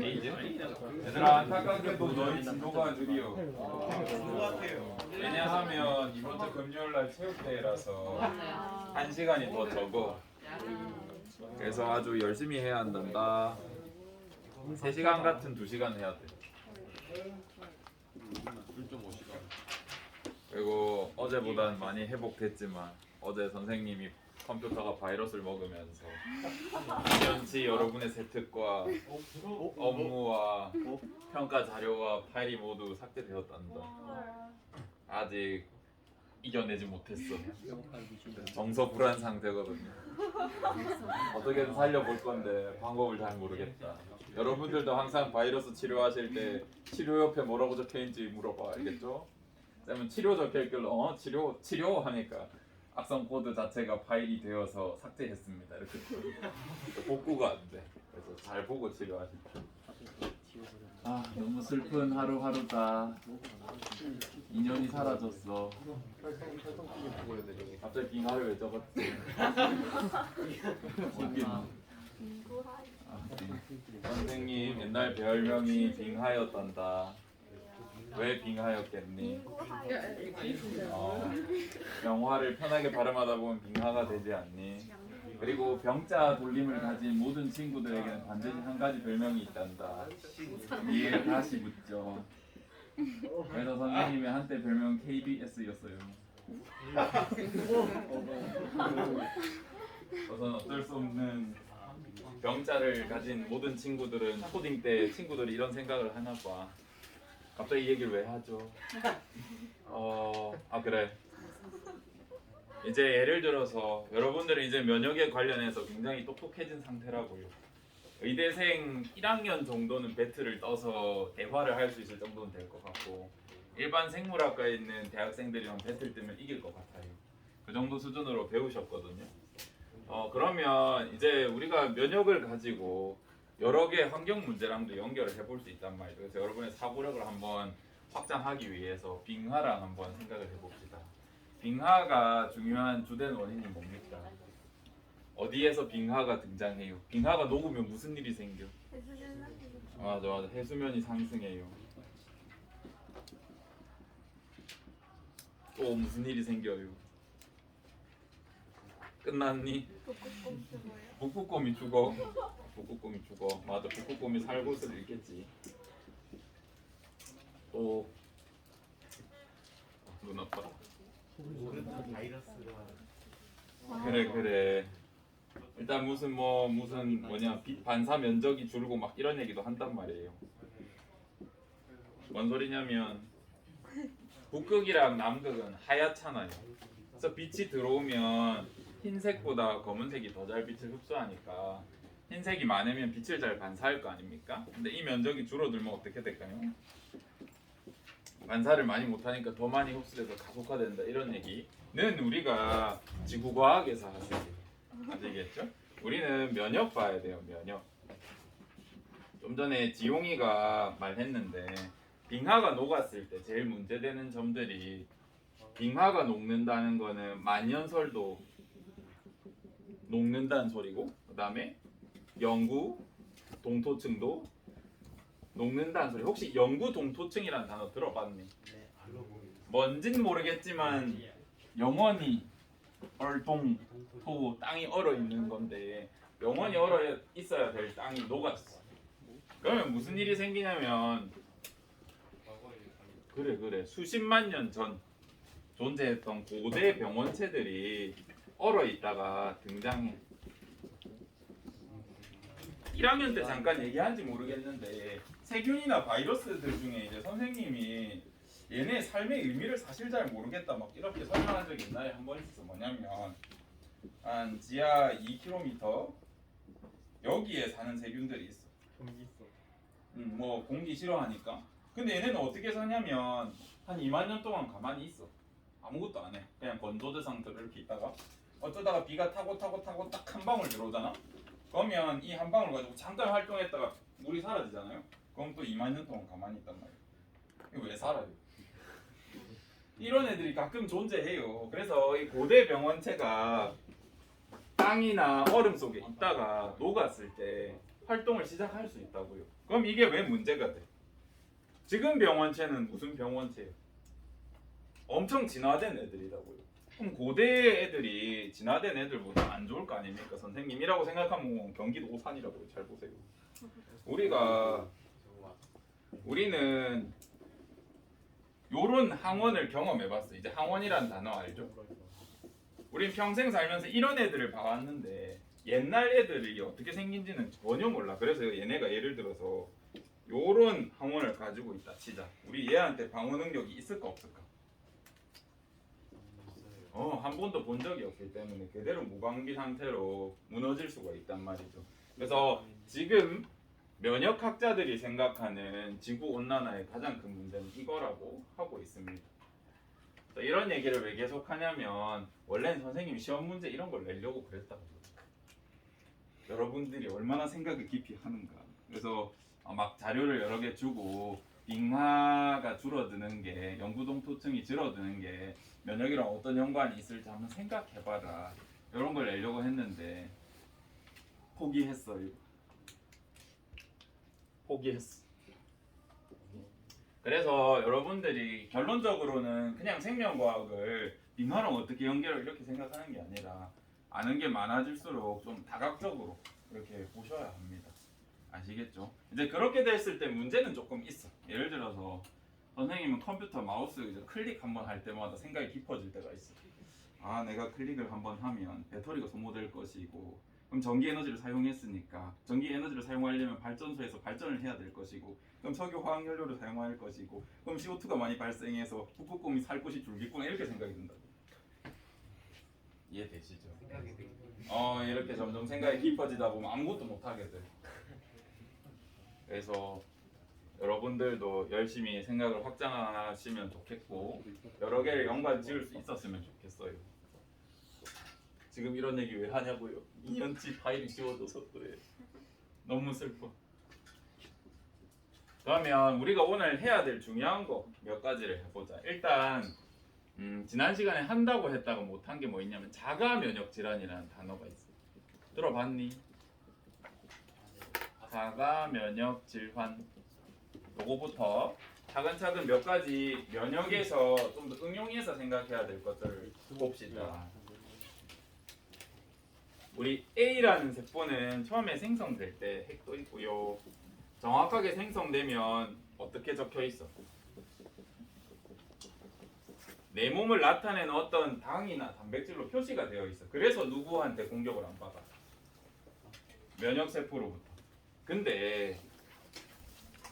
에이즈? 얘들아 안타깝게도 너희 진도가 느려. 왜냐하면 이번 주 금요일날 체육대회라서 1시간이 더 적어. 그래서 아주 열심히 해야 한단다. 3시간 같은 2시간 해야 돼. 그리고 어제보단 많이 회복됐지만 어제 선생님이 컴퓨터가 바이러스를 먹으면서 연치 여러분의 세특과 업무와 평가 자료와 파일이 모두 삭제되었단다. 아직 이겨내지 못했어. 정서 불안 상태거든요. 어떻게든 살려볼 건데 방법을 잘 모르겠다. 여러분들도 항상 바이러스 치료하실 때 치료 옆에 뭐라고 적혀있는지 물어봐. 알겠죠? 쌤은 치료 적혀있길래 치료 하니까 악성 코드 자체가 파일이 되어서 삭제했습니다. 이렇게 복구가 안 돼. 그래서 잘 보고 치료하십시오. 아 너무 슬픈 하루하루다. 인연이 사라졌어. 갑자기 빙하를 왜 적었지? 선생님 옛날 별명이 빙하였단다. 왜 빙하였겠니? 영화를 편하게 발음하다 보면 빙하가 되지 않니? 그리고 병자 돌림을 가진 모든 친구들에게는 반드시 한 가지 별명이 있단다. 이에 다시 묻죠. 그래서 선생님의 한때 별명 KBS였어요. 우선 어쩔 수 없는 병자를 가진 모든 친구들은 초딩 때 친구들이 이런 생각을 하나 봐. 갑자기 이 얘기를 왜 하죠? 그래. 이제 예를 들어서 여러분들은 이제 면역에 관련해서 굉장히 똑똑해진 상태라고요. 의대생 1학년 정도는 배틀을 떠서 대화를 할 수 있을 정도는 될 것 같고 일반 생물학과에 있는 대학생들이랑 배틀 뜨면 이길 것 같아요. 그 정도 수준으로 배우셨거든요. 그러면 이제 우리가 면역을 가지고 여러 개 환경 문제랑도 연결을 해볼 수 있단 말이죠. 그래서 여러분의 사고력을 한번 확장하기 위해서 빙하랑 한번 생각을 해봅시다. 빙하가 중요한 주된 원인이 뭡니까? 어디에서 빙하가 등장해요? 빙하가 녹으면 무슨 일이 생겨? 맞아. 해수면이 상승해요. 또 무슨 일이 생겨요? 끝났니? 북극곰이 죽어. 북극곰이 죽어. 맞아. 북극곰이 살 곳을 잃겠지. 또 눈 아파라. 그래. 일단 무슨 반사 면적이 줄고 막 이런 얘기도 한단 말이에요. 뭔 소리냐면 북극이랑 남극은 하얗잖아요. 그래서 빛이 들어오면 흰색보다 검은색이 더 잘 빛을 흡수하니까 흰색이 많으면 빛을 잘 반사할 거 아닙니까? 근데 이 면적이 줄어들면 어떻게 될까요? 반사를 많이 못하니까 더 많이 흡수돼서 가속화된다 이런 얘기는 우리가 지구과학에서 하세요. 아시겠죠? 우리는 면역 봐야 돼요. 면역. 좀 전에 지용이가 말했는데 빙하가 녹았을 때 제일 문제되는 점들이 빙하가 녹는다는 거는 만년설도 녹는다는 소리고 그 다음에 영구 동토층도 녹는다는 소리. 혹시 영구 동토층이라는 단어 들어봤니? 뭔진 모르겠지만 영원히 얼동토 땅이 얼어 있는 건데 영원히 얼어 있어야 될 땅이 녹았어. 그러면 무슨 일이 생기냐면 그래 수십만 년 전 존재했던 고대 병원체들이 얼어 있다가 등장해. 1학년 때 잠깐 얘기한지 모르겠는데 세균이나 바이러스들 중에 이제 선생님이 얘네 삶의 의미를 사실 잘 모르겠다 막 이렇게 설명한 적이 옛날에 한 번 있었어. 뭐냐면 한 지하 2km 여기에 사는 세균들이 있어. 공기 있어. 뭐 공기 싫어하니까. 근데 얘네는 어떻게 사냐면 한 2만 년 동안 가만히 있어. 아무것도 안 해. 그냥 건조대 상태로 이렇게 있다가 어쩌다가 비가 타고 딱 한 방울 들어오잖아. 그러면 이 한 방울 가지고 잠깐 활동했다가 물이 사라지잖아요. 그럼 또 2만 년 동안 가만히 있단 말이야. 이거 왜 살아요? 이런 애들이 가끔 존재해요. 그래서 이 고대 병원체가 땅이나 얼음 속에 있다가 녹았을 때 활동을 시작할 수 있다고요. 그럼 이게 왜 문제가 돼? 지금 병원체는 무슨 병원체예요? 엄청 진화된 애들이라고요. 그럼 고대 애들이 진화된 애들보다 안 좋을 거 아닙니까? 선생님이라고 생각하면 경기도 오산이라고요. 잘 보세요. 우리는 요런 항원을 경험해봤어. 이제 항원이란 단어 알죠? 우린 평생 살면서 이런 애들을 봐왔는데 옛날 애들이 어떻게 생긴지는 전혀 몰라. 그래서 얘네가 예를 들어서 요런 항원을 가지고 있다 치자. 우리 얘한테 방어 능력이 있을까 없을까? 한 번도 본 적이 없기 때문에 그대로 무방비 상태로 무너질 수가 있단 말이죠. 그래서 지금 면역학자들이 생각하는 지구 온난화의 가장 큰 문제는 이거라고 하고 있습니다. 이런 얘기를 왜 계속 하냐면 원래는 선생님이 시험 문제 이런 걸 내려고 그랬다고요. 여러분들이 얼마나 생각을 깊이 하는가. 그래서 막 자료를 여러 개 주고 빙하가 줄어드는 게 영구동토층이 줄어드는 게 면역이랑 어떤 연관이 있을지 한번 생각해봐라. 이런 걸 내려고 했는데 포기했어요. 그래서 여러분들이 결론적으로는 그냥 생명과학을 빙하랑 어떻게 연결을 이렇게 생각하는 게 아니라 아는 게 많아질수록 좀 다각적으로 이렇게 보셔야 합니다. 아시겠죠? 이제 그렇게 됐을 때 문제는 조금 있어. 예를 들어서 선생님은 컴퓨터 마우스 이제 클릭 한번 할 때마다 생각이 깊어질 때가 있어. 아, 내가 클릭을 한번 하면 배터리가 소모될 것이고, 그럼 전기 에너지를 사용했으니까 전기 에너지를 사용하려면 발전소에서 발전을 해야 될 것이고, 그럼 석유 화학 연료를 사용할 것이고, 그럼 CO2가 많이 발생해서 북극곰이 살 곳이 줄겠구나 이렇게 생각이 든다. 이해되시죠? 이렇게 점점 생각이 깊어지다 보면 아무것도 못 하게 돼. 그래서 여러분들도 열심히 생각을 확장하시면 좋겠고 여러 개를 연관 지을 수 있었으면 좋겠어요. 지금 이런 얘기 왜 하냐고요? 2년치 파일이 지워져서 그래. 너무 슬퍼. 그러면 우리가 오늘 해야 될 중요한 거 몇 가지를 해보자. 일단 지난 시간에 한다고 했다가 못한 게 뭐 있냐면 자가 면역 질환이라는 단어가 있어. 들어봤니? 자가 면역 질환. 요거부터 차근차근 몇 가지 면역에서 좀 더 응용해서 생각해야 될 것들을 봅시다. 우리 A라는 세포는 처음에 생성될 때 핵도 있고요. 정확하게 생성되면 어떻게 적혀 있어? 내 몸을 나타내는 어떤 당이나 단백질로 표시가 되어 있어. 그래서 누구한테 공격을 안 받아? 면역세포로부터. 근데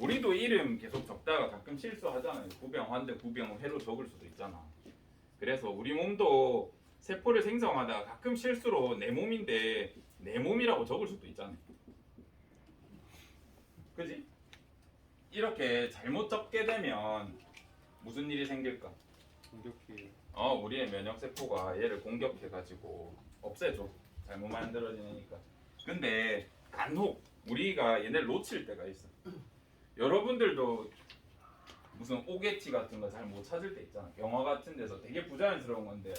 우리도 이름 계속 적다가 가끔 실수하잖아요. 구병환대 구병회로 적을 수도 있잖아. 그래서 우리 몸도 세포를 생성하다가 가끔 실수로 내 몸인데 내 몸이라고 적을 수도 있잖아요. 그지? 이렇게 잘못 적게 되면 무슨 일이 생길까? 공격해. 우리의 면역세포가 얘를 공격해가지고 없애줘. 잘못 만들어지니까. 근데 간혹 우리가 얘네를 놓칠 때가 있어. 여러분들도 무슨 오게티 같은 거 잘 못 찾을 때 있잖아. 영화 같은 데서 되게 부자연스러운 건데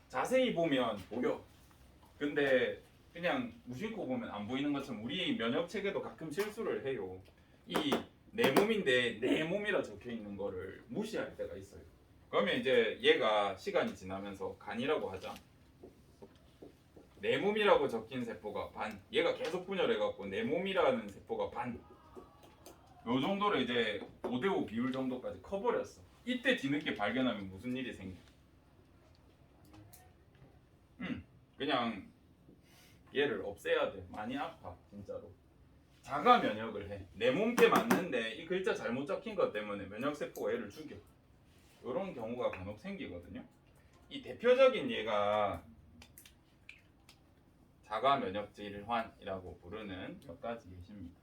자세히 보면 보여. 근데 그냥 무심코 보면 안 보이는 것처럼 우리 면역 체계도 가끔 실수를 해요. 이 내 몸인데 내 몸이라 적혀 있는 거를 무시할 때가 있어요. 그러면 이제 얘가 시간이 지나면서 간이라고 하자. 내 몸이라고 적힌 세포가 반. 얘가 계속 분열해갖고 내 몸이라는 세포가 반. 요 정도로 이제 5대5 비율 정도까지 커버렸어. 이때 뒤늦게 발견하면 무슨 일이 생겨? 그냥 얘를 없애야 돼. 많이 아파 진짜로. 자가 면역을 해. 내 몸께 맞는데 이 글자 잘못 적힌 것 때문에 면역세포가 얘를 죽여. 이런 경우가 간혹 생기거든요. 이 대표적인 예가 자가 면역 질환이라고 부르는 몇 가지 예시입니다.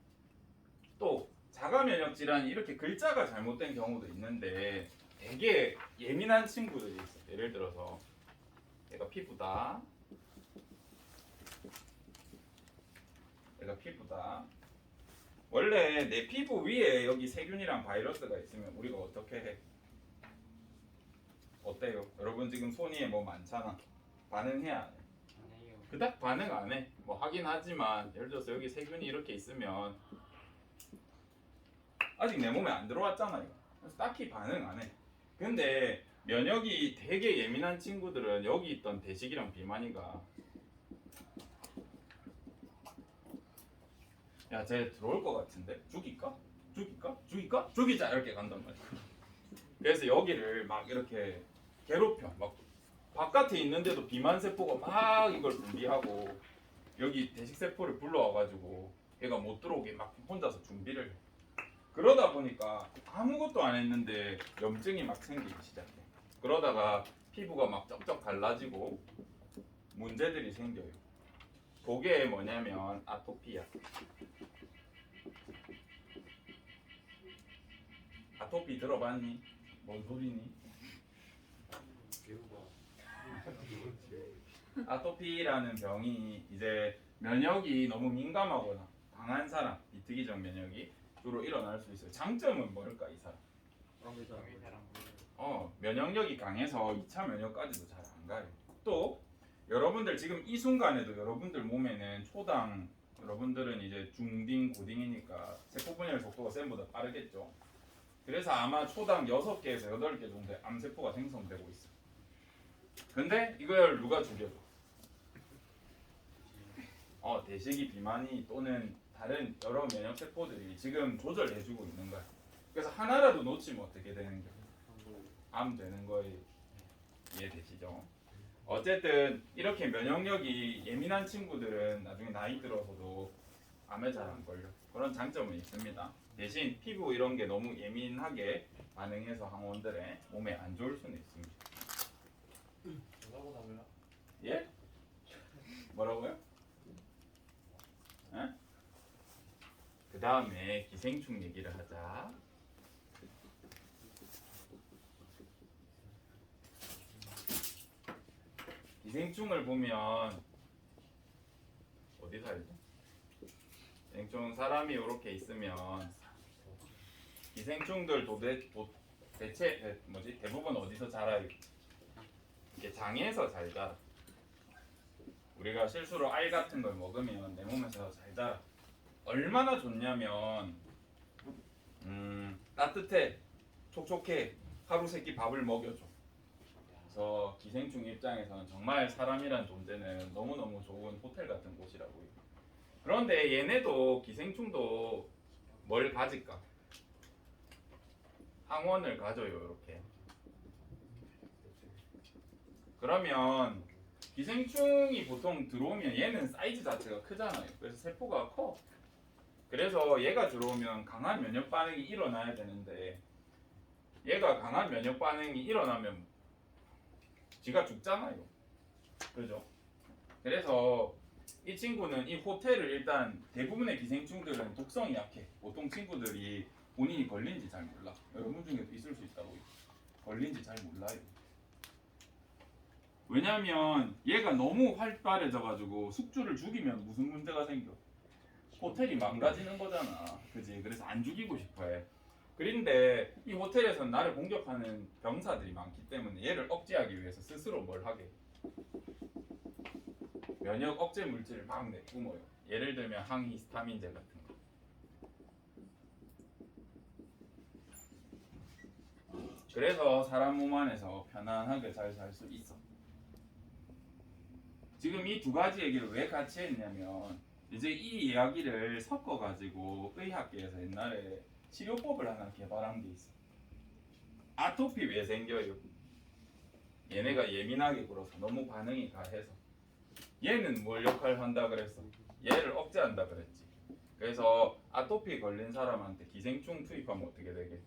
또 자가 면역 질환이 이렇게 글자가 잘못된 경우도 있는데 되게 예민한 친구들이 있어. 예를 들어서 얘가 피부다. 얘가 피부다. 원래 내 피부 위에 여기 세균이랑 바이러스가 있으면 우리가 어떻게 해? 어때요? 여러분 지금 손이 뭐 많잖아. 반응해야 안 해? 안 해요. 그닥 반응 안 해. 뭐 하긴 하지만 예를 들어서 여기 세균이 이렇게 있으면 아직 내 몸에 안 들어왔잖아요. 그래서 딱히 반응 안 해. 근데 면역이 되게 예민한 친구들은 여기 있던 대식이랑 비만이가 야, 쟤 들어올 것 같은데 죽일까? 죽일까? 죽일까? 죽이자 이렇게 간단 말이야. 그래서 여기를 막 이렇게 괴롭혀. 막 바깥에 있는데도 비만 세포가 막 이걸 분비하고 여기 대식 세포를 불러와가지고 얘가 못 들어오게 막 혼자서 준비를 해. 그러다 보니까 아무것도 안 했는데 염증이 막 생기기 시작해. 그러다가 피부가 막 쩍쩍 갈라지고 문제들이 생겨요. 그게 뭐냐면 아토피야. 아토피 들어봤니? 뭔 소리니? 아토피라는 병이 이제 면역이 너무 민감하거나 강한 사람, 비특이적 면역이 주로 일어날 수 있어요. 장점은 뭘까 이 사람? 면역력이 강해서 2차 면역까지도 잘 안 가요. 또 여러분들 지금 이 순간에도 여러분들 몸에는 초당 여러분들은 이제 중딩, 고딩이니까 세포 분열 속도가 쌤보다 빠르겠죠. 그래서 아마 초당 6개에서 8개 정도의 암세포가 생성되고 있어. 근데 이걸 누가 죽여줘? 대식이, 비만이 또는 다른 여러 면역 세포들이 지금 조절해주고 있는 거야. 그래서 하나라도 놓치면 어떻게 되는 거야? 암 되는 거에 이해되시죠? 어쨌든 이렇게 면역력이 예민한 친구들은 나중에 나이 들어서도 암에 잘 안 걸려. 그런 장점은 있습니다. 대신 피부 이런 게 너무 예민하게 반응해서 항원들의 몸에 안 좋을 수는 있습니다. 예? 뭐라고요? 그 다음에 기생충 얘기를 하자. 기생충을 보면 어디 살죠? 기생충 사람이 이렇게 있으면 기생충들 대체 대부분 어디서 자라요? 이게 장에서 잘 자라. 우리가 실수로 알 같은 걸 먹으면 내 몸에서 잘 자라. 얼마나 좋냐면 따뜻해, 촉촉해, 하루 세끼 밥을 먹여줘. 그래서 기생충 입장에서는 정말 사람이란 존재는 너무너무 좋은 호텔 같은 곳이라고요. 그런데 얘네도 기생충도 뭘 가질까? 항원을 가져요, 이렇게. 그러면 기생충이 보통 들어오면 얘는 사이즈 자체가 크잖아요. 그래서 세포가 커. 그래서 얘가 들어오면 강한 면역 반응이 일어나야 되는데 얘가 강한 면역 반응이 일어나면 지가 죽잖아요. 그죠? 그래서 이 친구는 이 호텔을 일단 대부분의 기생충들은 독성이 약해. 보통 친구들이 본인이 걸린지 잘 몰라. 여러분 중에도 있을 수 있다고요. 걸린지 잘 몰라요. 왜냐면 얘가 너무 활발해져가지고 숙주를 죽이면 무슨 문제가 생겨? 호텔이 망가지는 거잖아. 그지? 그래서 안 죽이고 싶어해. 그런데 이 호텔에서는 나를 공격하는 병사들이 많기 때문에 얘를 억제하기 위해서 스스로 뭘 하게? 면역 억제 물질을 막 내뿜어요. 예를 들면 항히스타민제 같은 거. 그래서 사람 몸 안에서 편안하게 잘 살 수 있어. 지금 이 두 가지 얘기를 왜 같이 했냐면 이제 이 이야기를 섞어가지고 의학계에서 옛날에 치료법을 하나 개발한 게 있어. 아토피 왜 생겨요? 얘네가 예민하게 굴어서 너무 반응이 가해서. 얘는 뭘 역할을 한다 그랬어? 얘를 억제한다 그랬지. 그래서 아토피 걸린 사람한테 기생충 투입하면 어떻게 되게?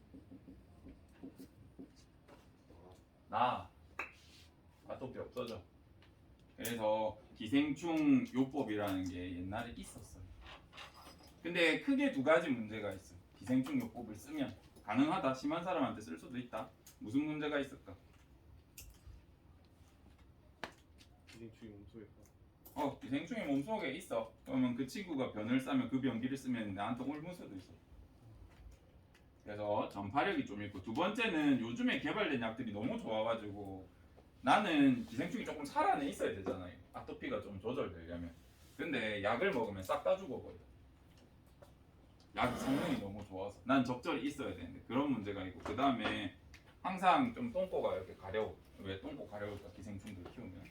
아토피 없어져. 그래서 기생충 요법이라는 게 옛날에 있었어요. 근데 크게 두 가지 문제가 있어. 기생충 요법을 쓰면 가능하다. 심한 사람한테 쓸 수도 있다. 무슨 문제가 있을까? 기생충이 몸속에 있다. 기생충이 몸속에 있어. 그러면 그 친구가 변을 싸면 그 변기를 쓰면 나한테 옮을 수도 있어. 그래서 전파력이 좀 있고 두 번째는 요즘에 개발된 약들이 너무 좋아가지고 나는 기생충이 조금 살아내 있어야 되잖아요. 아토피가 좀 조절되려면. 근데 약을 먹으면 싹 다 죽어버려. 약 성능이 너무 좋아서. 난 적절히 있어야 되는데 그런 문제가 있고 그 다음에 항상 좀 똥꼬가 이렇게 가려워. 왜 똥꼬 가려울까? 기생충들 키우면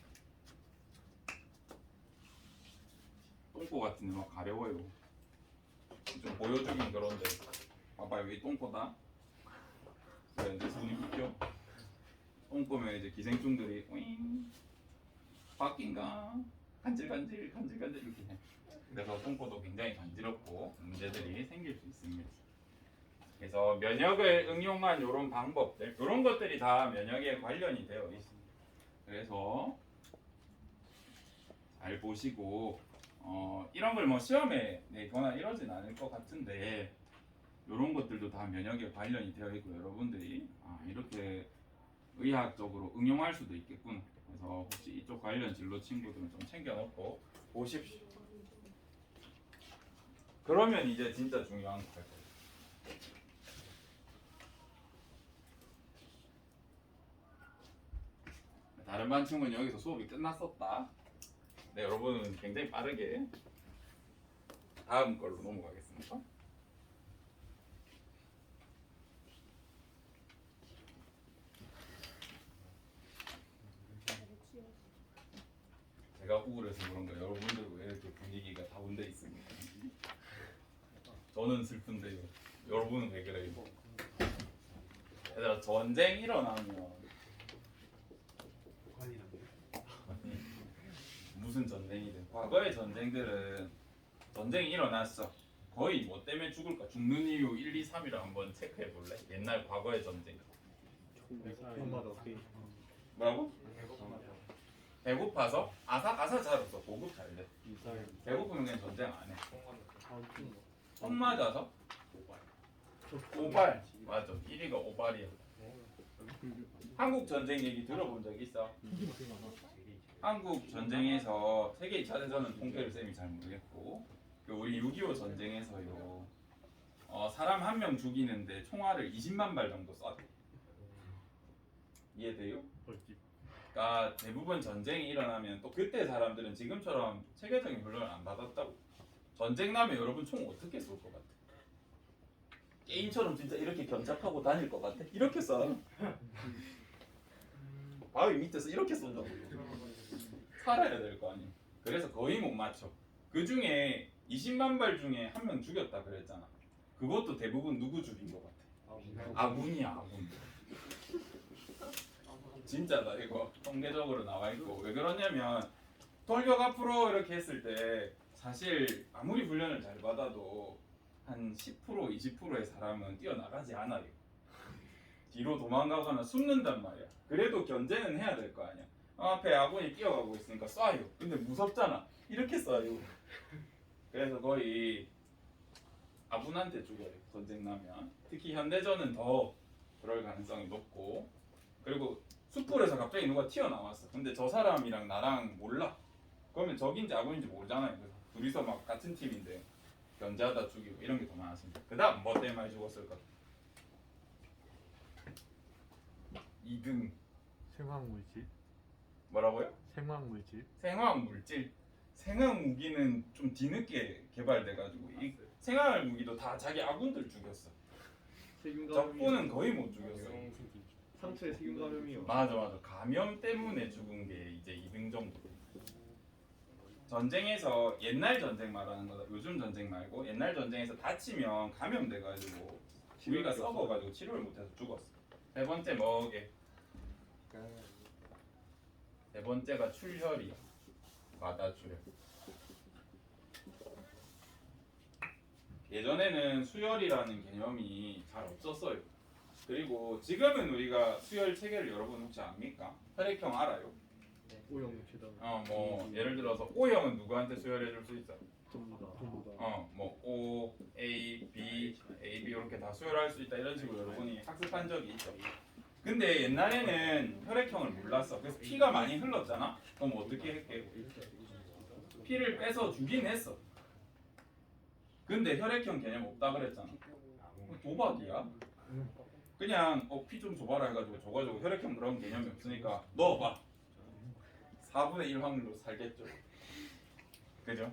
똥꼬 같은 데 막 가려워요. 좀 보여주긴 그런데 봐봐 여기 똥꼬다. 그래 이제 손이 묶여. 똥꼬면 이제 기생충들이 오잉 바뀐가 간질간질 간질간질 이렇게 해. 그래서 똥꼬도 굉장히 간지럽고 문제들이 생길 수 있습니다. 그래서 면역을 응용한 이런 방법들, 이런 것들이 다 면역에 관련이 되어 있습니다. 그래서 잘 보시고 이런 걸 뭐 시험에 내거나 이러진 않을 것 같은데 이런 것들도 다 면역에 관련이 되어 있고 여러분들이 이렇게 의학적으로 응용할 수도 있겠구나. 그래서 혹시 이쪽 관련 진로 친구들은 좀 챙겨놓고 보십시오. 그러면 이제 진짜 중요한 거 할 거예요. 다른 반 친구는 여기서 수업이 끝났었다. 네, 여러분은 굉장히 빠르게 다음 걸로 넘어가겠습니다. 제가 우울해서 그런가 여러분들 왜 이렇게 분위기가 다운돼 있습니까? 저는 슬픈데요. 여러분은 왜 그래요? 얘들아 전쟁 일어나면 무슨 전쟁이든 과거의 전쟁들은 전쟁이 일어났어. 거의 뭐 때문에 죽을까? 죽는 이유 1, 2, 3이라 한번 체크해 볼래? 옛날 과거의 전쟁. 뭐라고? 배고파서? 아사 잘했어. 고급 잘돼. 배고프면 그냥 전쟁 안 해. 총 맞아서? 오발. 맞아. 1위가 오발이야. 한국 전쟁 얘기 들어본 적 있어? 한국 전쟁에서 세계 2차 대전은 통계를 쌤이 잘 모르겠고 우리 6.25 전쟁에서요 사람 한 명 죽이는데 총알을 20만 발 정도 쐈대. 이해돼요? 그러니까 대부분 전쟁이 일어나면 또 그때 사람들은 지금처럼 체계적인 훈련을 안 받았다고. 전쟁 나면 여러분 총 어떻게 쏠 것 같아? 게임처럼 진짜 이렇게 견착하고 다닐 것 같아? 이렇게 쏴. 바위 밑에서 이렇게 쏜다고. 살아야 될 거 아니야. 그래서 거의 못 맞춰. 그 중에 20만 발 중에 한 명 죽였다 그랬잖아. 그것도 대부분 누구 죽인 것 같아? 아군이야, 아군. 진짜다 이거 통계적으로 나와 있고. 왜 그러냐면 돌격 앞으로 이렇게 했을 때 사실 아무리 훈련을 잘 받아도 한 10% 20%의 사람은 뛰어나가지 않아요. 뒤로 도망가거나 숨는단 말이야. 그래도 견제는 해야 될 거 아니야. 앞에 아군이 뛰어가고 있으니까 쏴요. 근데 무섭잖아. 이렇게 쏴요. 그래서 거의 아군한테 죽여요. 전쟁 나면. 특히 현대전은 더 그럴 가능성이 높고. 그리고 숲풀에서 갑자기 누가 튀어나왔어. 근데 저 사람이랑 나랑 몰라. 그러면 적인지 아군인지 모르잖아요. 그래서 둘이서 막 같은 팀인데 견제하다 죽이고 이런 게 더 많았습니다. 그 다음 뭐 때문에 많이 죽었을까? 2등 생화물질? 뭐라고요? 생화물질? 생화물질. 생화무기는 좀 뒤늦게 개발돼가지고 이 생화무기도 다 자기 아군들 죽였어. 적군은 거의 못 죽였어. 상처에 세균 감염이요. 맞아. 감염 때문에 죽은 게 이제 2등 정도. 전쟁에서 옛날 전쟁 말하는 거다. 요즘 전쟁 말고 옛날 전쟁에서 다치면 감염돼가지고 부위가 썩어가지고 치료를 못해서 죽었어. 세 번째 뭐게? 세 번째가 출혈이야. 마다출혈. 예전에는 수혈이라는 개념이 잘 없었어요. 그리고 지금은 우리가 수혈 체계를 여러분 혹시 압니까? 혈액형 알아요? O형 최다. 뭐 예를 들어서 O형은 누구한테 수혈해 줄 수 있어? 전부 다. 뭐 O, A, B, AB 이렇게 다 수혈할 수 있다 이런 식으로 여러분이 학습한 적이 있죠. 근데 옛날에는 혈액형을 몰랐어. 그래서 피가 많이 흘렀잖아. 그럼 어떻게 했게? 피를 빼서 주긴 했어. 근데 혈액형 개념 없다 그랬잖아. 도박이야. 그냥 피 좀 줘봐라 해가지고 줘가지고 혈액형 그런 개념이 없으니까 넣어봐. 4분의 1 확률로 살겠죠. 그죠?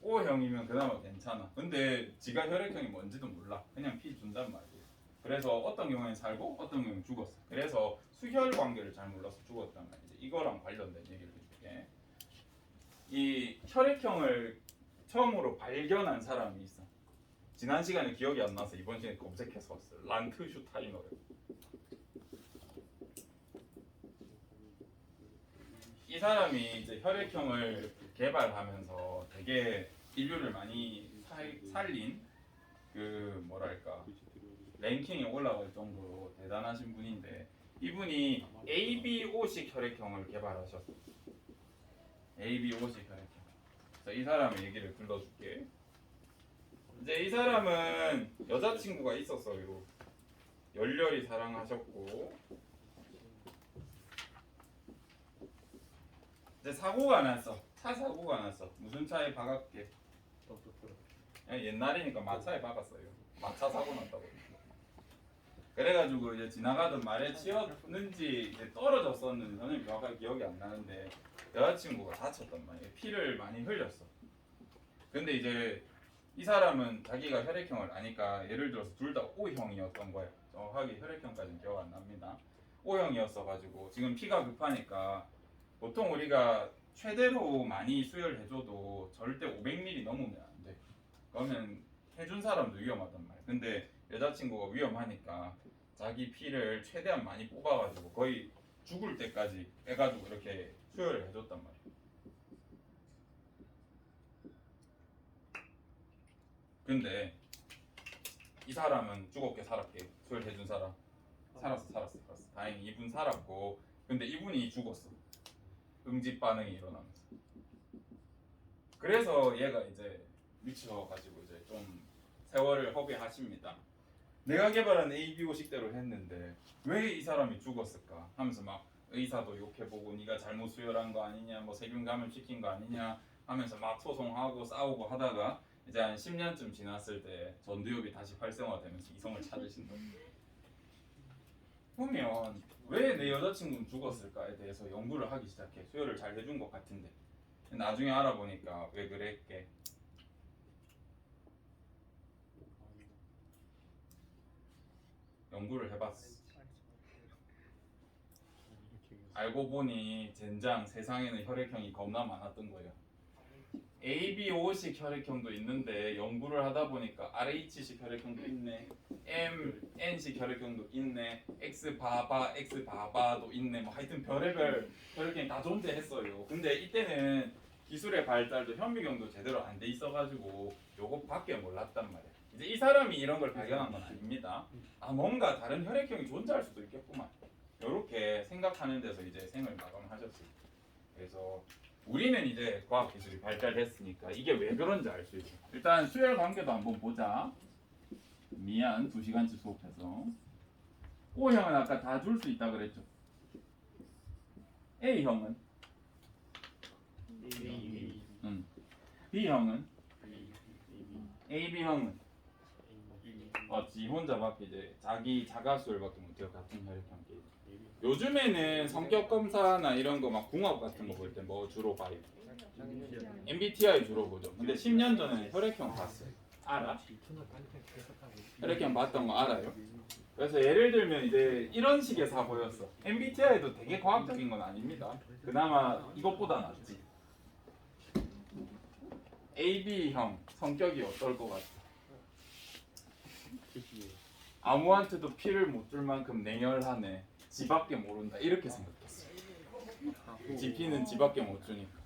O형이면 그나마 괜찮아. 근데 지가 혈액형이 뭔지도 몰라. 그냥 피 준단 말이에요. 그래서 어떤 경우에는 살고 어떤 경우에는 죽었어. 그래서 수혈 관계를 잘 몰라서 죽었단 말이지. 이거랑 관련된 얘기를 해줄게. 이 혈액형을 처음으로 발견한 사람이 있어. 지난 시간에 기억이 안 나서 이번 시간에 검색해서 왔어요. 란트슈타이너를. 이 사람이 이제 혈액형을 개발하면서 되게 인류를 많이 살린 그 뭐랄까 랭킹이 올라갈 정도로 대단하신 분인데 이분이 ABO식 혈액형을 개발하셨어요. ABO식 혈액형. 자, 이 사람의 얘기를 들려줄게. 이제 이 사람은 여자친구가 있었어요. 열렬히 사랑하셨고 이제 사고가 났어. 차 사고가 났어. 무슨 차에 박았게? 옛날이니까 마차에 박았어요. 마차 사고 났다고. 그래가지고 이제 지나가던 말에 치였는지 이제 떨어졌었는지 저는 정확하게 기억이 안 나는데 여자친구가 다쳤단 말이에요. 피를 많이 흘렸어. 근데 이제 이 사람은 자기가 혈액형을 아니까 예를 들어서 둘 다 O형이었던 거예요. 정확하게 혈액형까지는 기억 안 납니다. O형이었어가지고 지금 피가 급하니까 보통 우리가 최대로 많이 수혈해줘도 절대 500ml 넘으면 안 돼. 그러면 해준 사람도 위험하단 말이야. 근데 여자친구가 위험하니까 자기 피를 최대한 많이 뽑아가지고 거의 죽을 때까지 빼가지고 이렇게 수혈을 해줬단 말이야. 근데 이 사람은 죽었게 살았게 수혈해준 사람 살았어. 다행히 이분 살았고 근데 이분이 죽었어. 응집 반응이 일어나면서. 그래서 얘가 이제 미쳐가지고 이제 좀 세월을 허비하십니다. 내가 개발한 ABO식대로 했는데 왜 이 사람이 죽었을까 하면서 막 의사도 욕해보고 네가 잘못 수혈한 거 아니냐 뭐 세균 감염 시킨 거 아니냐 하면서 막 소송하고 싸우고 하다가 이제 한 10년쯤 지났을 때 전두엽이 다시 활성화되면서 이성을 찾으신 거예요. 보면 왜 내 여자친구는 죽었을까에 대해서 연구를 하기 시작해. 수혈을 잘 해준 것 같은데 나중에 알아보니까 왜 그랬게. 연구를 해봤어. 알고 보니 젠장 세상에는 혈액형이 겁나 많았던 거예요. ABO식 혈액형도 있는데 연구를 하다 보니까 RH식 혈액형도 있네, MN식 혈액형도 있네, X바바도 있네. 뭐 하여튼 별의별 혈액형이 다 존재했어요. 근데 이때는 기술의 발달도 현미경도 제대로 안 돼 있어가지고 요것밖에 몰랐단 말이야. 이제 이 사람이 이런 걸 발견한 건 아닙니다. 아 뭔가 다른 혈액형이 존재할 수도 있겠구만. 이렇게 생각하는 데서 이제 생을 마감하셨어요. 그래서 우리는 이제 과학기술이 발달했으니까 이게 왜 그런지 알 수 있어. 일단 수혈 관계도 한번 보자. 미안 2시간치 수업해서. O형은 아까 다 줄 수 있다 그랬죠. A형은? B형은? AB형은? 지 혼자밖에 이제 자기 자가수혈밖에 못해요. 같은 혈액형끼리. 요즘에는 성격 검사나 이런 거 막 궁합 같은 거 볼 때 뭐 주로 봐요? MBTI 주로 보죠. 근데 10년 전에 혈액형 봤어요. 알아? 혈액형 봤던 거 알아요? 그래서 예를 들면 이제 이런 식의 사고였어. MBTI도 되게 과학적인 건 아닙니다. 그나마 이것보다 낫지. AB형 성격이 어떨 것 같아? 아무한테도 피를 못 줄 만큼 냉혈하네. 지밖에 모른다. 이렇게 생각했어. 지 피는 지밖에 못 주니까.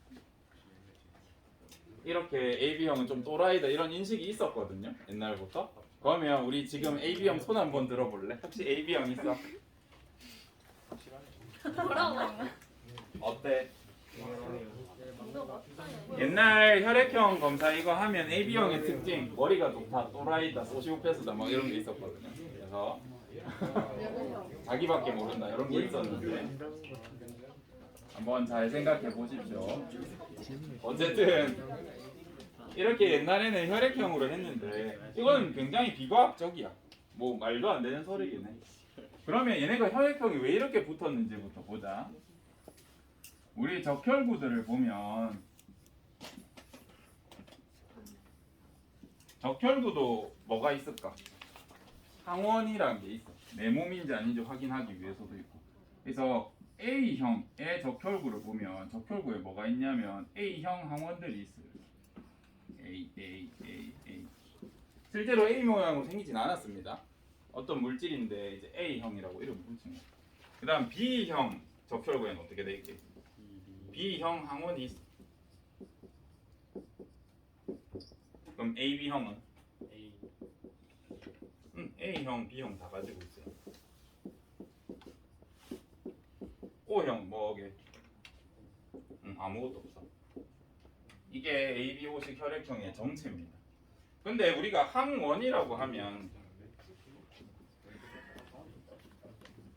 이렇게 AB형은 좀 또라이다 이런 인식이 있었거든요. 옛날부터. 그러면 우리 지금 AB형 손 한번 들어볼래? 혹시 AB형 있어? 뭐라고? 어때? 옛날 혈액형 검사 이거 하면 AB형의 특징 머리가 좋다, 또라이다, 소시오패스다 막 이런 게 있었거든요. 그래서 자기밖에 모른다 이런 게 있었는데 한번 잘 생각해 보십시오. 어쨌든 이렇게 옛날에는 혈액형으로 했는데 이건 굉장히 비과학적이야. 뭐 말도 안 되는 소리긴 해. 그러면 얘네가 혈액형이 왜 이렇게 붙었는지부터 보자. 우리 적혈구들을 보면 적혈구도 뭐가 있을까? 항원이라는 게 있어. 내 몸인지 아닌지 확인하기 위해서도 있고. 그래서 A형의 적혈구를 보면 적혈구에 뭐가 있냐면 A형 항원들이 있어요. A. 실제로 A 모양으로 생기진 않았습니다. 어떤 물질인데 이제 A형이라고 이름을 붙인 거예요. 그다음 B형 적혈구에는 어떻게 돼 있게? B형 항원이 있어. 그럼 AB형은? A형, B형 다 가지고 있어요. O형 뭐게? 아무것도 없어. 이게 ABO식 혈액형의 정체입니다. 근데 우리가 항원이라고 하면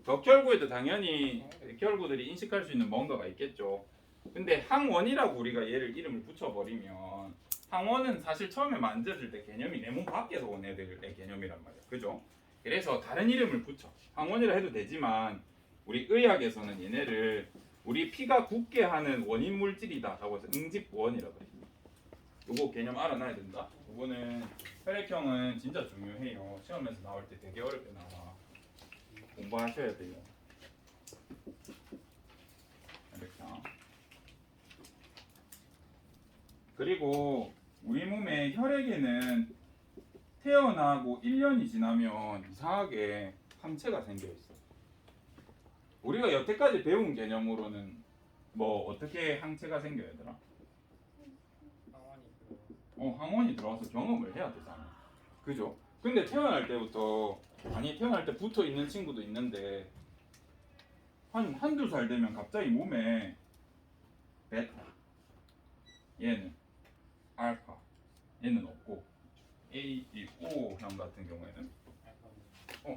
적혈구에도 당연히 혈구들이 인식할 수 있는 뭔가가 있겠죠. 근데 항원이라고 우리가 얘를 이름을 붙여버리면 항원은 사실 처음에 만들어질 때 개념이 내 몸 밖에서 온 애들의 개념이란 말이야. 그죠? 그래서 다른 이름을 붙여. 항원이라 해도 되지만 우리 의학에서는 얘네를 우리 피가 굳게 하는 원인 물질이다 라고 해서 응집원이라고 그래. 요거 개념 알아놔야 된다. 요거는 혈액형은 진짜 중요해요. 시험에서 나올 때 되게 어렵게 나와. 공부하셔야 돼요. 혈액형. 그리고 우리 몸의 혈액에는 태어나고 1년이 지나면 이상하게 항체가 생겨 있어. 우리가 여태까지 배운 개념으로는 뭐 어떻게 항체가 생겨야 되나? 항원이 들어와서 경험을 해야 되잖아. 그죠? 근데 태어날 때부터 태어날 때 붙어 있는 친구도 있는데 한두 살 되면 갑자기 몸에 베타, 얘는 알파, 얘는 없고 O형 같은 경우에는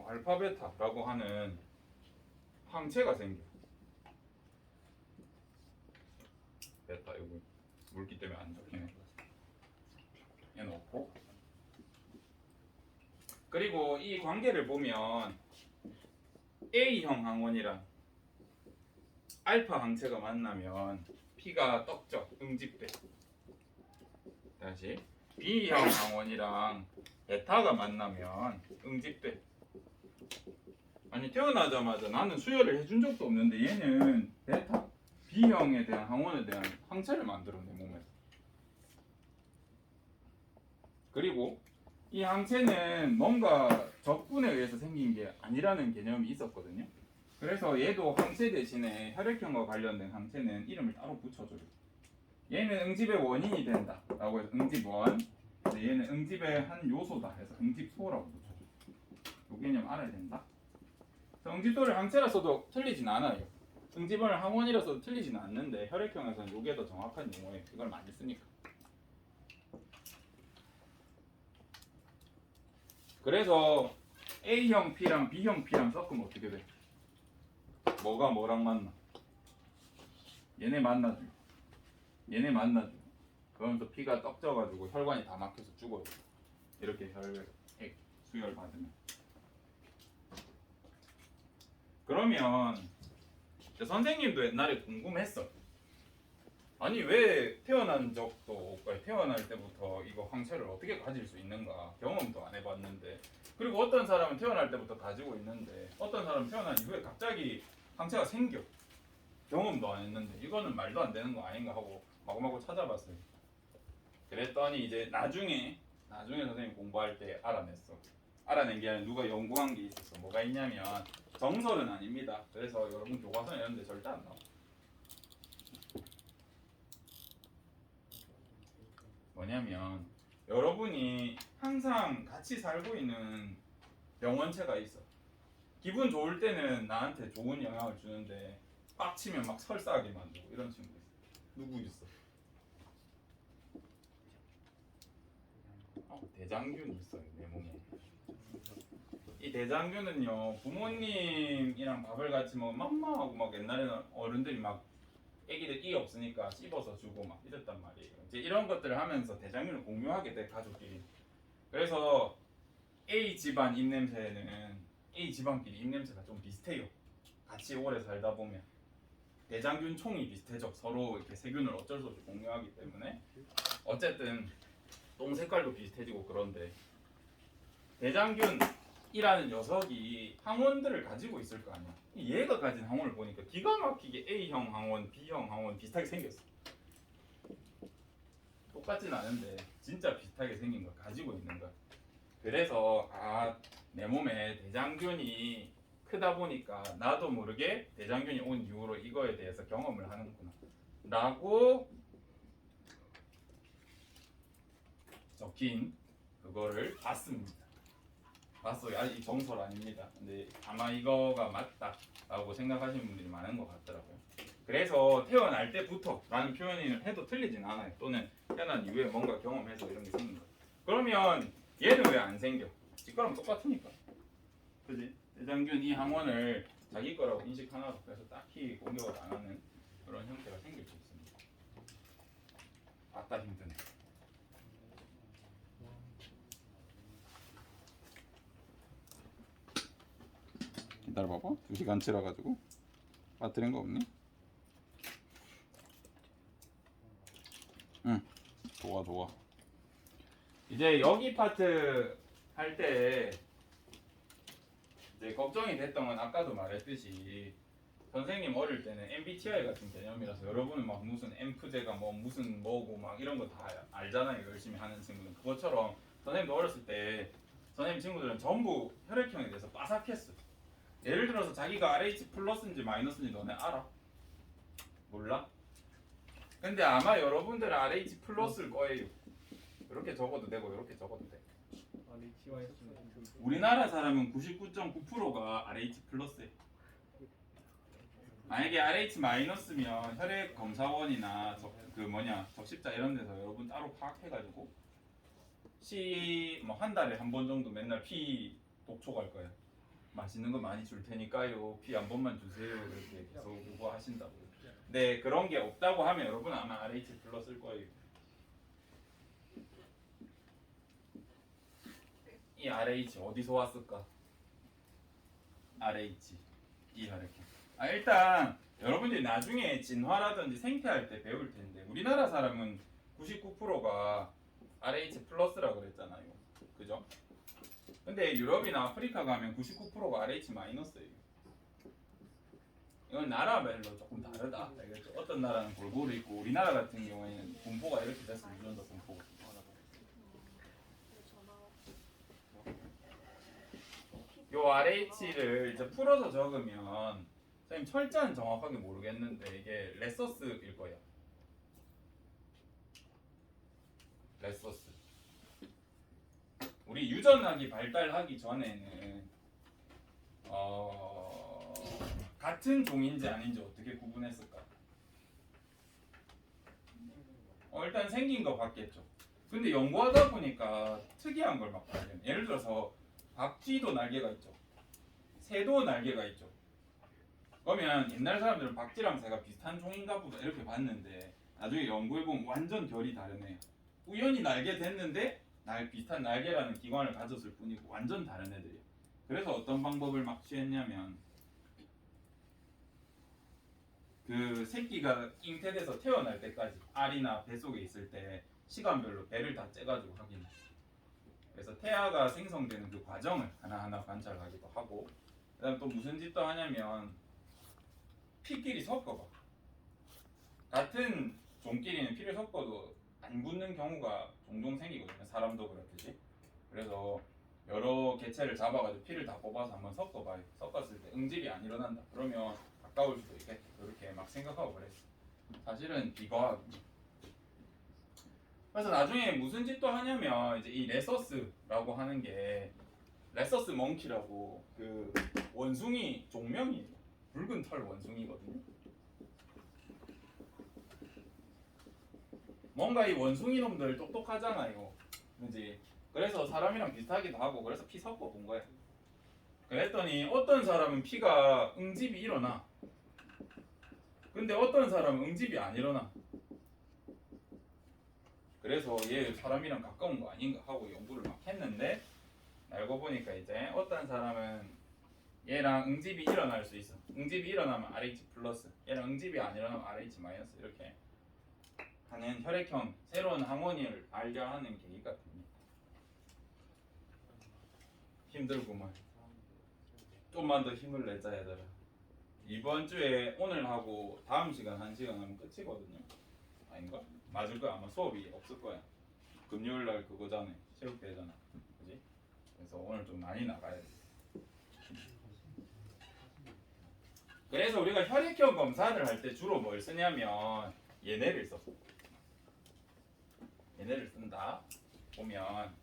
알파 베타라고 하는 항체가 생겨. 베타 이거 물기 때문에 안 적히네. 얘는 없고. 그리고 이 관계를 보면 A형 항원이랑 알파 항체가 만나면 피가 떡적 응집돼. 다시 B형 항원이랑 베타가 만나면 응집돼. 아니 태어나자마자 나는 수혈을 해준 적도 없는데 얘는 베타 B형에 대한 항원에 대한 항체를 만들어 내 몸에서. 그리고 이 항체는 뭔가 적분에 의해서 생긴 게 아니라는 개념이 있었거든요. 그래서 얘도 항체 대신에 혈액형과 관련된 항체는 이름을 따로 붙여줘요. 얘는 응집의 원인이 된다 라고 해서 응집원, 얘는 응집의 한 요소다 해서 응집소라고 붙여줘요. 이 개념 알아야 된다. 응집소를 항체라서도 틀리진 않아요. 응집원을 항원이라서도 틀리진 않는데 혈액형에서는 이게 더 정확한 용어예요. 이걸 많이 쓰니까. 그래서 A형 P랑 B형 P랑 섞으면 어떻게 돼? 뭐가 뭐랑 만나? 얘네 만나줘. 얘네 만나줘. 그러면서 피가 떡져가지고 혈관이 다 막혀서 죽어요. 이렇게 혈액 수혈 받으면. 그러면 선생님도 옛날에 궁금했어. 아니 왜 태어난 적도 없고 태어날 때부터 이거 항체를 어떻게 가질 수 있는가 경험도 안 해봤는데, 그리고 어떤 사람은 태어날 때부터 가지고 있는데 어떤 사람은 태어난 이후에 갑자기 항체가 생겨. 경험도 안 했는데 이거는 말도 안 되는 거 아닌가 하고 마구마구 찾아봤어요. 그랬더니 이제 나중에 선생님 공부할 때 알아냈어. 알아낸 게 아니라 누가 연구한 게 있었어. 뭐가 있냐면 정설은 아닙니다. 그래서 여러분 교과서에 이런 데 절대 안 나와. 뭐냐면 여러분이 항상 같이 살고 있는 병원체가 있어. 기분 좋을 때는 나한테 좋은 영향을 주는데 빡치면 막 설사하게 만들고 이런 친구 있어. 누구 있어? 대장균이 있어요 내 몸에. 이 대장균은요 부모님이랑 밥을 같이 먹으면 맘마하고 막 옛날에는 어른들이 막 애기들 이 없으니까 씹어서 주고 막 이랬단 말이에요. 이제 이런 것들을 하면서 대장균을 공유하게 돼 가족끼리. 그래서 A 집안 입냄새는 A 집안끼리 입냄새가 좀 비슷해요. 같이 오래 살다 보면 대장균 총이 비슷해져. 서로 이렇게 세균을 어쩔 수 없이 공유하기 때문에 어쨌든 똥 색깔도 비슷해지고 그런데 대장균이라는 녀석이 항원들을 가지고 있을 거 아니야. 얘가 가진 항원을 보니까 기가 막히게 A형 항원, B형 항원 비슷하게 생겼어. 똑같진 않은데 진짜 비슷하게 생긴 걸 가지고 있는 거야. 그래서 내 몸에 대장균이 크다 보니까 나도 모르게 대장균이 온 이후로 이거에 대해서 경험을 하는구나 라고 적힌 그거를 봤습니다. 봤어요. 아직 정설 아닙니다. 근데 아마 이거가 맞다라고 생각하시는 분들이 많은 것 같더라고요. 그래서 태어날 때부터 라는 표현을 해도 틀리진 않아요. 또는 태어난 이후에 뭔가 경험해서 이런 게 생긴 거예요. 그러면 얘는 왜 안 생겨? 지 거랑 똑같으니까. 그지? 대장균 이 항원을 자기 거라고 인식하나도 그래서 딱히 공격을 안 하는 그런 형태가 생길 수 있습니다. 아따 힘드네. 기다려봐봐. 2시간 지나가지고 빠뜨린 거 없니? 응, 좋아. 이제 여기 파트 할 때 이제 걱정이 됐던 건 아까도 말했듯이 선생님 어릴 때는 MBTI 같은 개념이라서 여러분은 막 무슨 엠프제가 뭐 무슨 뭐고 막 이런 거 다 알잖아요. 열심히 하는 친구는 그것처럼 선생님도 어렸을 때 선생님 친구들은 전부 혈액형에 대해서 빠삭했어. 예를 들어서 자기가 RH 플러스인지 마이너스인지 너네 알아? 몰라? 근데 아마 여러분들은 RH 플러스일 거예요. 이렇게 적어도 되고 이렇게 적어도 돼. 우리나라 사람은 99.9%가 RH 플러스예요. 만약에 RH 마이너스면 혈액 검사원이나 적십자 이런 데서 여러분 따로 파악해가지고 뭐 한 달에 한 번 정도 맨날 피 독촉할 거예요. 맛있는 거 많이 줄 테니까요. 피 한 번만 주세요. 이렇게 계속 그거 하신다고. 네, 그런 게 없다고 하면 여러분은 아마 RH 플러스일 거예요. 이 RH 어디서 왔을까? RH 이 혈액형. 일단 여러분들이 나중에 진화라든지 생태할 때 배울 텐데 우리나라 사람은 99%가 RH 플러스라고 그랬잖아요. 그죠? 근데 유럽이나 아프리카 가면 99%가 RH 마이너스예요. 이건 나라별로 조금 다르다. 알겠죠? 어떤 나라는 골고루 있고 우리나라 같은 경우에는 분포가 이렇게 됐어. 유전자 분포가. 요 RH를 이제 풀어서 적으면 선생님 철자는 정확하게 모르겠는데 이게 레서스일 거예요. 레서스. 우리 유전학이 발달하기 전에는 같은 종인지 아닌지 어떻게 구분했을까? 일단 생긴 거 봤겠죠. 근데 연구하다 보니까 특이한 걸 막 발견. 예를 들어서 박쥐도 날개가 있죠. 새도 날개가 있죠. 그러면 옛날 사람들은 박쥐랑 새가 비슷한 종인가 보다 이렇게 봤는데 나중에 연구해보면 완전 결이 다르네요. 우연히 날개 됐는데 비슷한 날개라는 기관을 가졌을 뿐이고 완전 다른 애들이에요. 그래서 어떤 방법을 막 취했냐면 그 새끼가 잉태돼서 태어날 때까지 알이나 뱃속에 있을 때 시간별로 배를 다 째가지고 확인했어요. 그래서 태아가 생성되는 그 과정을 하나하나 관찰하기도 하고 그다음 또 무슨 짓도 하냐면 피끼리 섞어봐. 같은 종끼리는 피를 섞어도 안 붙는 경우가 종종 생기거든요. 사람도 그렇듯이. 그래서 여러 개체를 잡아가지고 피를 다 뽑아서 한번 섞어봐요. 섞었을 때 응집이 안 일어난다. 그러면 가까울 수도 있겠다. 이렇게 막 생각하고 그랬어. 사실은 비과학입니다. 그래서 나중에 무슨 짓도 하냐면 이제 이 레서스라고 하는 게 레서스 멍키라고 그 원숭이 종명이에요. 붉은 털 원숭이거든요. 뭔가 이 원숭이 놈들 똑똑하잖아요. 그지? 그래서 사람이랑 비슷하기도 하고 그래서 피 섞어 본 거야. 그랬더니 어떤 사람은 피가 응집이 일어나. 근데 어떤 사람은 응집이 안 일어나. 그래서 얘 사람이랑 가까운 거 아닌가 하고 연구를 막 했는데 알고 보니까 이제 어떤 사람은 얘랑 응집이 일어날 수 있어. 응집이 일어나면 RH 플러스, 얘랑 응집이 안 일어나면 RH 마이너스 이렇게 하는 혈액형 새로운 하모니를 발견하는 계기가 됩니다. 힘들구만. 좀만 더 힘을 내자 얘들아. 이번 주에 오늘 하고 다음 시간 1시간 하면 끝이거든요. 아닌가? 맞을 거야. 아마 수업이 없을 거야. 금요일 날 그거잖아. 체육대회잖아. 그지? 그래서 오늘 좀 많이 나가야 돼. 그래서 우리가 혈액형 검사를 할 때 주로 뭘 쓰냐면 얘네를 써. 얘네를 쓴다. 보면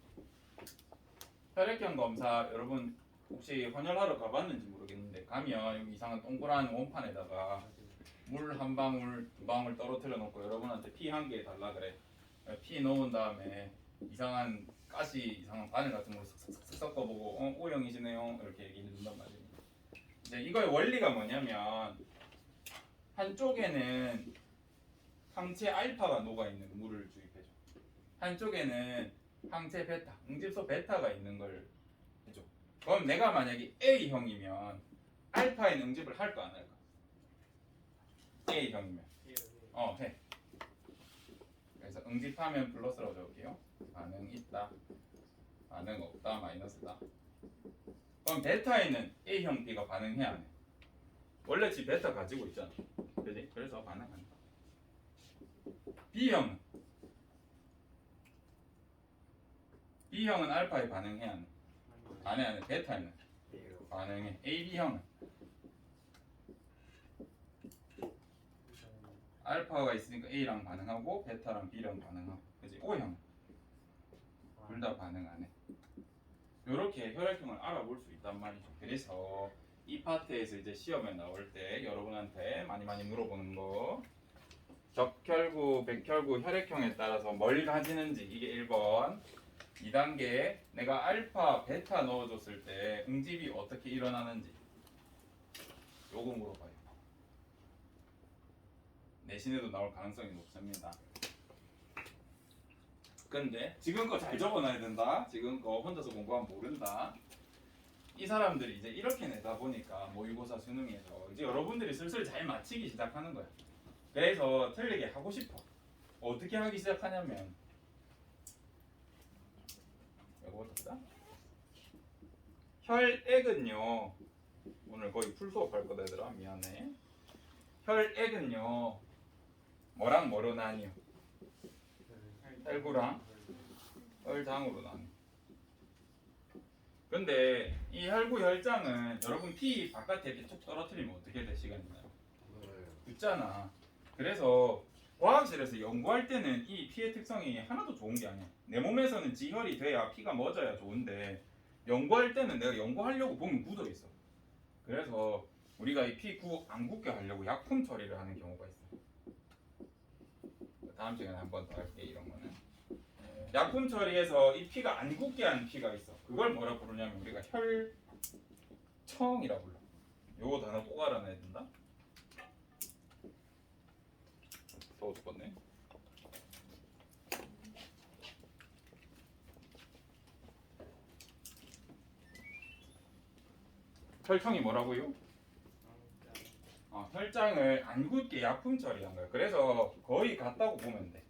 혈액형 검사 여러분 혹시 헌혈하러 가봤는지 모르겠는데 가면 여기 이상한 동그란 원판에다가 물 한 방울 두 방울 떨어뜨려 놓고 여러분한테 피 한 개 달라 그래. 피 넣은 다음에 이상한 가시 이상한 바늘 같은 걸 쓱쓱쓱 섞어보고 O형이시네요 이렇게 얘기해 준단 말이에요. 이제 이거의 원리가 뭐냐면 한쪽에는 항체 알파가 녹아 있는 물을 주입해줘. 한쪽에는 항체 베타, 응집소 베타가 있는 걸 해줘. 그럼 내가 만약에 A형이면 알파에 응집을 할까 안 할까? A형이면 해. 그래서 응집하면 플러스라고 적을게요. 반응 있다, 반응 없다, 마이너스다. 그럼 베타에는 A형 B가 반응해 안 해? 원래 지 베타 가지고 있잖아. 그지? 그래서 반응한다. B형은 알파에 반응해 안 해? 안 해, 안 해. 베타에는 반응해. AB형은 알파가 있으니까 A랑 반응하고 베타랑 B랑 반응하고. 그지? O형은 둘 다 반응 안 해. 이렇게 혈액형을 알아볼 수 있단 말이죠. 그래서 이 파트에서 이제 시험에 나올 때 여러분한테 많이 물어보는 거 적혈구, 백혈구 혈액형에 따라서 뭘 가지는지 이게 1번. 2단계 내가 알파, 베타 넣어줬을 때 응집이 어떻게 일어나는지 요거 물어봐요. 내신에도 나올 가능성이 높습니다. 근데 지금 거 잘 적어놔야 된다. 지금 거 혼자서 공부하면 모른다. 이 사람들이 이제 이렇게 내다 보니까 모의고사 수능에서 이제 여러분들이 슬슬 잘 맞히기 시작하는 거야. 그래서 틀리게 하고 싶어. 어떻게 하기 시작하냐면 이거부터 쓰자. 혈액은요 오늘 거의 풀 수업할 거다 얘들아 미안해. 혈액은요 뭐랑 뭐로 나뉘어? 혈구랑 혈장으로 나뉘어. 근데 이 혈구 혈장은 여러분 피 바깥에 이렇게 툭 떨어뜨리면 어떻게 돼? 시간이 나요? 붙잖아. 그래서 과학실에서 연구할 때는 이 피의 특성이 하나도 좋은 게 아니야. 내 몸에서는 지혈이 돼야 피가 멎어야 좋은데 연구할 때는 내가 연구하려고 보면 굳어 있어. 그래서 우리가 이 피 안 굳게 하려고 약품 처리를 하는 경우가 있어. 다음 시간에 한 번 더 할게 이런 거는. 약품 처리해서 이 피가 안 굳게 하는 피가 있어. 그걸 뭐라 부르냐면 우리가 혈청이라 불러. 요거 단어 꼭 알아내야 된다. 또 죽었네. 혈청이 뭐라고요? 혈장을 안 굳게 약품 처리한 거야. 그래서 거의 같다고 보면 돼.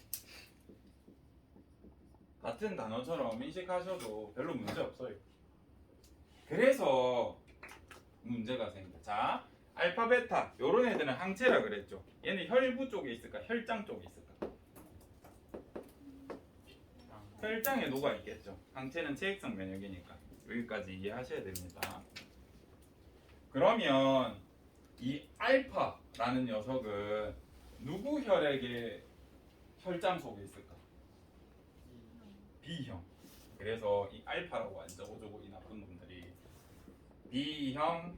같은 단어처럼 인식하셔도 별로 문제 없어요. 그래서 문제가 생겨. 자, 알파, 베타 요런 애들은 항체라 그랬죠. 얘는 혈부 쪽에 있을까? 혈장 쪽에 있을까? 혈장에 녹아 있겠죠. 항체는 체액성 면역이니까. 여기까지 이해하셔야 됩니다. 그러면 이 알파라는 녀석은 누구 혈액의 혈장 속에 있을까? B형. 그래서 이 알파라고 안 적어주고 이 나쁜 놈들이 B형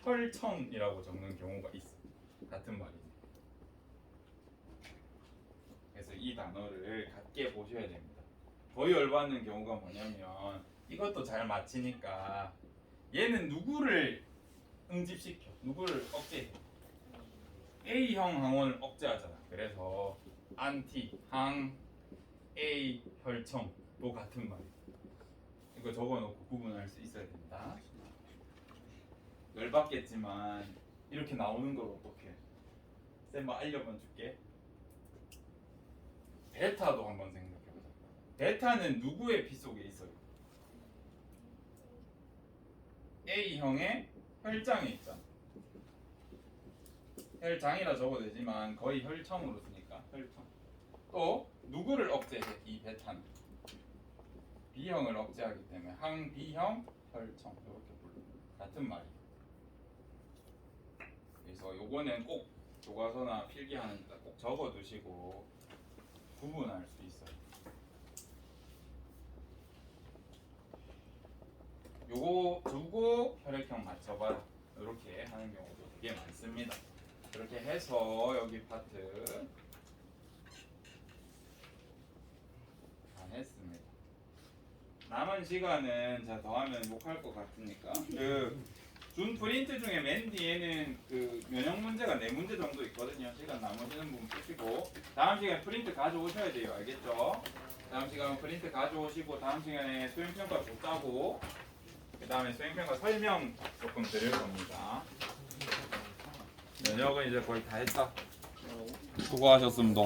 혈청이라고 적는 경우가 있어. 같은 말이지. 그래서 이 단어를 같게 보셔야 됩니다. 더 열받는 경우가 뭐냐면 이것도 잘 맞히니까 얘는 누구를 응집시켜? 누구를 억제해? A형 항원을 억제하잖아. 그래서 안티, 항, A 혈청도 같은 말이야. 이거 적어놓고 구분할 수 있어야 된다. 열받겠지만 이렇게 나오는 걸 어떻게? 쌤 뭐 알려만 줄게. 베타도 한번 생각해보자. 베타는 누구의 피 속에 있어요? A형의 혈장에 있잖아. 혈장이라 적어도 되지만 거의 혈청으로 쓰니까 혈청. 또 누구를 억제해? 이 베타는 B형을 억제하기 때문에 항B형 혈청 이렇게 불러. 같은 말이에요. 그래서 요거는 꼭 교과서나 필기하는데 꼭 적어두시고 구분할 수 있어요. 요거 두고 혈액형 맞춰봐라. 이렇게 하는 경우도 되게 많습니다. 그렇게 해서 여기 파트 다 했습니다. 남은 시간은 자 더하면 못할 것 같으니까 준 프린트 중에 맨 뒤에는 그 면역 문제가 4문제 정도 있거든요. 시간 남으시는 분 푸시고 다음 시간에 프린트 가져오셔야 돼요. 알겠죠? 다음 시간에 프린트 가져오시고 다음 시간에 수행평가 좀 짜고 그 다음에 수행평가 설명 조금 드릴 겁니다. 면역은 이제 거의 다 했다. 수고하셨습니다.